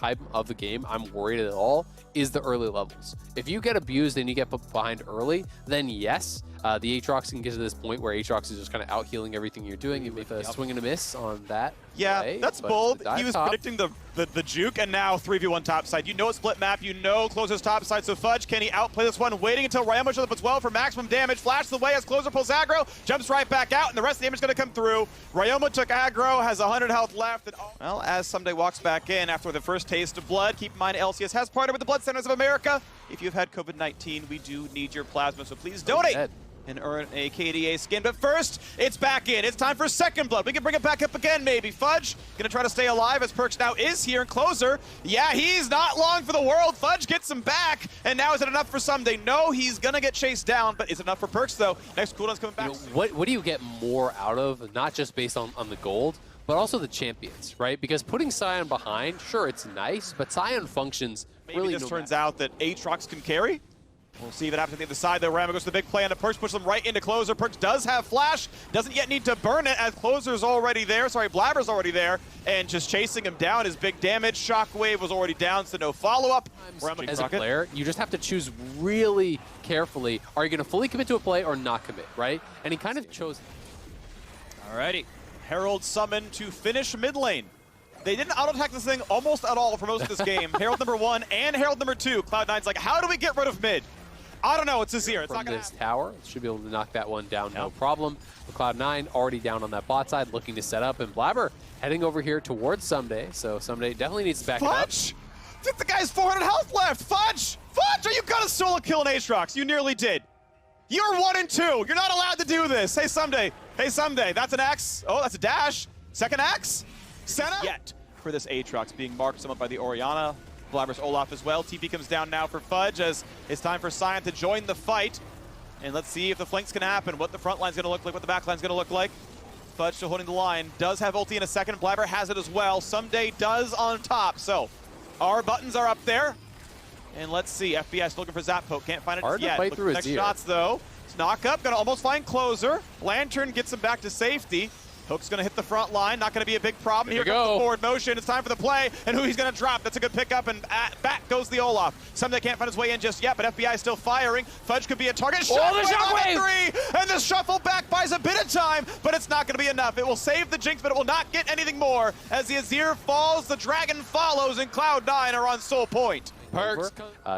time of the game I'm worried at all is the early levels. If you get abused and you get put behind early, then yes, the Aatrox can get to this point where Aatrox is just kind of out healing everything you're doing. You make a swing and a miss on that. Yeah, play, that's bold. He was top. predicting the juke, and now 3v1 top side. You know it's split map, you know Closer's top side, so Fudge, can he outplay this one? Waiting until Rayoma shows up as well for maximum damage. Flash the way as Closer pulls aggro, jumps right back out, and the rest of the damage is going to come through. Rayoma took aggro, has 100 health left. And well, as Someday walks back in after the first taste of blood, keep in mind LCS has partnered with the Blood Centers of America. If you've had COVID-19, we do need your plasma, so please donate and earn a KDA skin. But first, it's back in. It's time for second blood. We can bring it back up again, maybe. Fudge gonna try to stay alive as Perkz now is here and Closer. Yeah, he's not long for the world. Fudge gets him back, and now is it enough for Someday? No, he's gonna get chased down, but is it enough for Perkz though? Next cooldown's coming back. You know, what do you get more out of, not just based on the gold, but also the champions, right? Because putting Sion behind, sure, it's nice, but Sion functions maybe really this turns out that Aatrox can carry. We'll see if it happens on the other side, though. Rama goes to the big play, and Perkz pushes him right into Closer. Perkz does have Flash, doesn't yet need to burn it as Closer's already there. Sorry, Blabber's already there, and just chasing him down is big damage. Shockwave was already down, so no follow-up. As a player, you just have to choose really carefully. Are you going to fully commit to a play or not commit, right? And he kind of chose. Alrighty, Herald summon to finish mid lane. They didn't auto-attack this thing almost at all for most of this game. Herald number 1 and Herald number 2. Cloud9's like, how do we get rid of mid? I don't know, it's Azir. It's not gonna happen. Tower, should be able to knock that one down, no problem. But Cloud9 already down on that bot side, looking to set up, and Blabber heading over here towards Someday. So Someday definitely needs to back it up. Fudge! I think the guy's 400 health left. Fudge! Fudge, are you gonna solo kill an Aatrox? You nearly did. You're 1 and 2. You're not allowed to do this. Hey, Someday. Hey, Someday. That's an axe. Oh, that's a dash. Second axe. Senna. Yet for this Aatrox being marked somewhat by the Orianna. Blabber's Olaf as well. TP comes down now for Fudge as it's time for Sion to join the fight. And let's see if the flanks can happen, what the front line's going to look like, what the back line's going to look like. Fudge still holding the line. Does have ulti in a second. Blabber has it as well. Someday does on top. So our buttons are up there. And let's see. FBI still looking for Zap Poke. Can't find it Hard yet. to fight through next Azir. shots though. It's knock up. Going to almost find Closer. Lantern gets him back to safety. Hook's going to hit the front line. Not going to be a big problem. Here comes the forward motion. It's time for the play. And who he's going to drop. That's a good pickup. And back goes the Olaf. Someday can't find his way in just yet, but FBI is still firing. Fudge could be a target. Oh, the Shockwave! 3! And the shuffle back buys a bit of time, but it's not going to be enough. It will save the Jinx, but it will not get anything more. As the Azir falls, the Dragon follows, and Cloud9 are on soul point. Perkz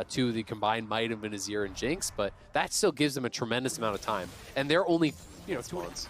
to the combined might of Azir and Jinx, but that still gives them a tremendous amount of time. And they're only, 2 months.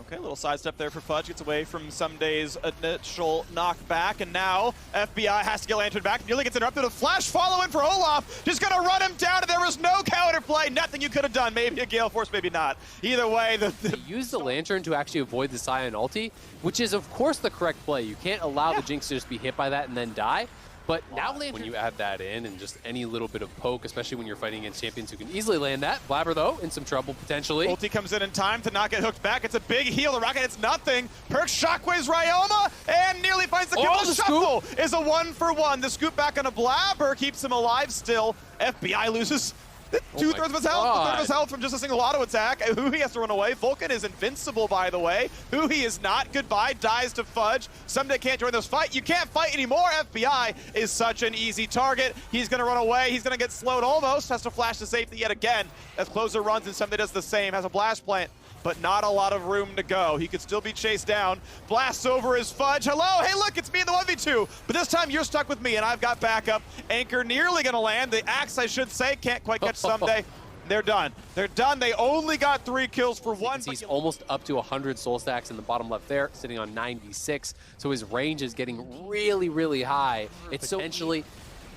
Okay, a little sidestep there for Fudge. Gets away from Someday's initial knockback, and now FBI has to get Lantern back. Nearly gets interrupted. A flash follow-in for Olaf. Just going to run him down, and there was no counterplay. Nothing you could have done. Maybe a Gale Force, maybe not. Either way, He used the Lantern to actually avoid the Sion ulti, which is, of course, the correct play. You can't allow the Jinx to just be hit by that and then die. But now when you add that in and just any little bit of poke, especially when you're fighting against champions who can easily land that. Blabber, though, in some trouble, potentially. Ulti comes in time to not get hooked back. It's a big heal. The Rocket hits nothing. Perkz shockwaves Ryoma and nearly finds the kill. The shuffle is a 1-for-1. The scoop back on a Blabber keeps him alive still. FBI loses two-thirds of his health, a third of his health from just a single auto attack. Huhi has to run away. Vulcan is invincible, by the way. Huhi is not. Goodbye, dies to Fudge. Someday can't join this fight. You can't fight anymore. FBI is such an easy target. He's going to run away. He's going to get slowed almost. Has to flash to safety yet again as Closer runs, and Someday does the same. Has a blast plant, but not a lot of room to go. He could still be chased down. Blasts over his Fudge. Hello, hey look, it's me in the 1v2. But this time you're stuck with me and I've got backup. Anchor nearly gonna land. The axe, I should say, can't quite catch Someday. They're done. They're done. They only got 3 kills for 1. He's almost up to 100 soul stacks in the bottom left there, sitting on 96. So his range is getting really, really high. It's potentially,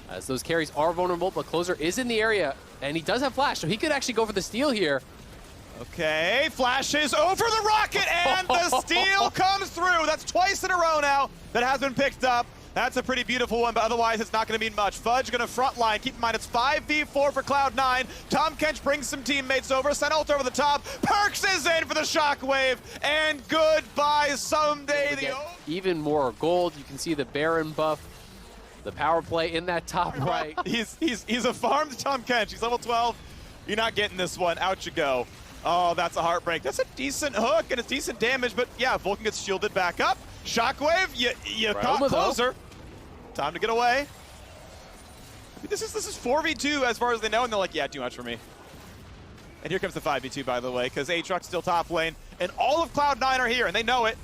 as those carries are vulnerable, but Closer is in the area and he does have flash, so he could actually go for the steal here. Okay, flashes over the Rocket, and the steal comes through. That's twice in a row now that has been picked up. That's a pretty beautiful one, but otherwise it's not going to mean much. Fudge going to frontline. Keep in mind, it's 5v4 for Cloud9. Tom Kench brings some teammates over. Sent ult over the top. Perkz is in for the shockwave, and goodbye Someday. Even more gold. You can see the Baron buff, the power play in that top right. He's a farmed Tom Kench. He's level 12. You're not getting this one. Out you go. Oh, that's a heartbreak. That's a decent hook and it's decent damage, but yeah, Vulcan gets shielded back up. Shockwave, you caught Closer. Time to get away. This is 4v2 as far as they know, and they're like, yeah, too much for me. And here comes the 5v2, by the way, because Aatrox still top lane, and all of Cloud9 are here, and they know it.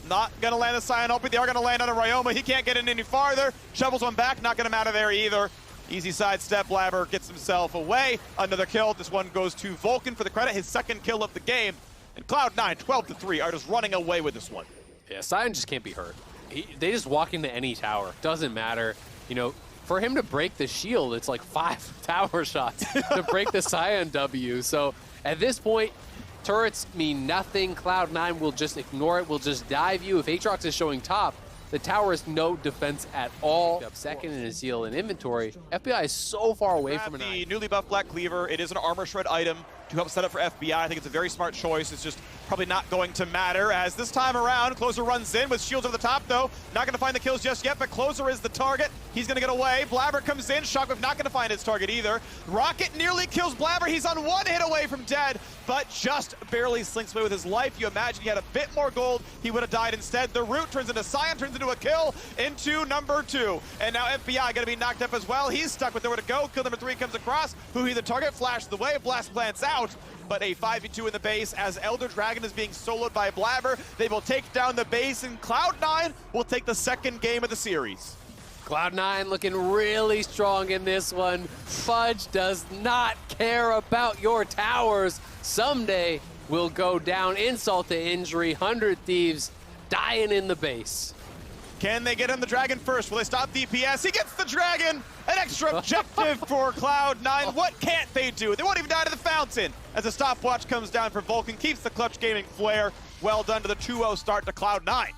Not gonna land the Sion Ulti. They are gonna land on a Ryoma. He can't get in any farther. Shovels one back, not gonna matter there either. Easy sidestep, Blabber gets himself away. Another kill. This one goes to Vulcan for the credit, his second kill of the game. And Cloud9, 12-3, are just running away with this one. Yeah, Sion just can't be hurt. They just walk into any tower. Doesn't matter. You know, for him to break the shield, it's like 5 tower shots to break the Sion W. So at this point, turrets mean nothing. Cloud9 will just ignore it, will just dive you. If Aatrox is showing top, the tower is no defense at all. Up second in his zeal and inventory. FBI is so far away from the newly buffed Black Cleaver. It is an armor shred item to help set up for FBI. I think it's a very smart choice. It's just probably not going to matter, as this time around, Closer runs in with shields over the top, though. Not going to find the kills just yet, but Closer is the target. He's going to get away. Blabber comes in. Shockwave not going to find his target either. Rocket nearly kills Blabber. He's on one hit away from dead, but just barely slinks away with his life. You imagine he had a bit more gold, he would have died instead. The root turns into Sion, turns into a kill, into number 2. And now FBI going to be knocked up as well. He's stuck with nowhere to go. Kill number 3 comes across. Huhi the target, flashes the way, blast plants out. But a 5v2 in the base as Elder Dragon is being soloed by Blabber. They will take down the base, and Cloud9 will take the second game of the series. Cloud9 looking really strong in this one. Fudge does not care about your towers. Someday will go down. Insult to injury. 100 Thieves dying in the base. Can they get him the Dragon first? Will they stop DPS? He gets the Dragon! An extra objective for Cloud9. What can't they do? They won't even die to the fountain as a stopwatch comes down for Vulcan. Keeps the clutch gaming flair. Well done to the 2-0 start to Cloud9.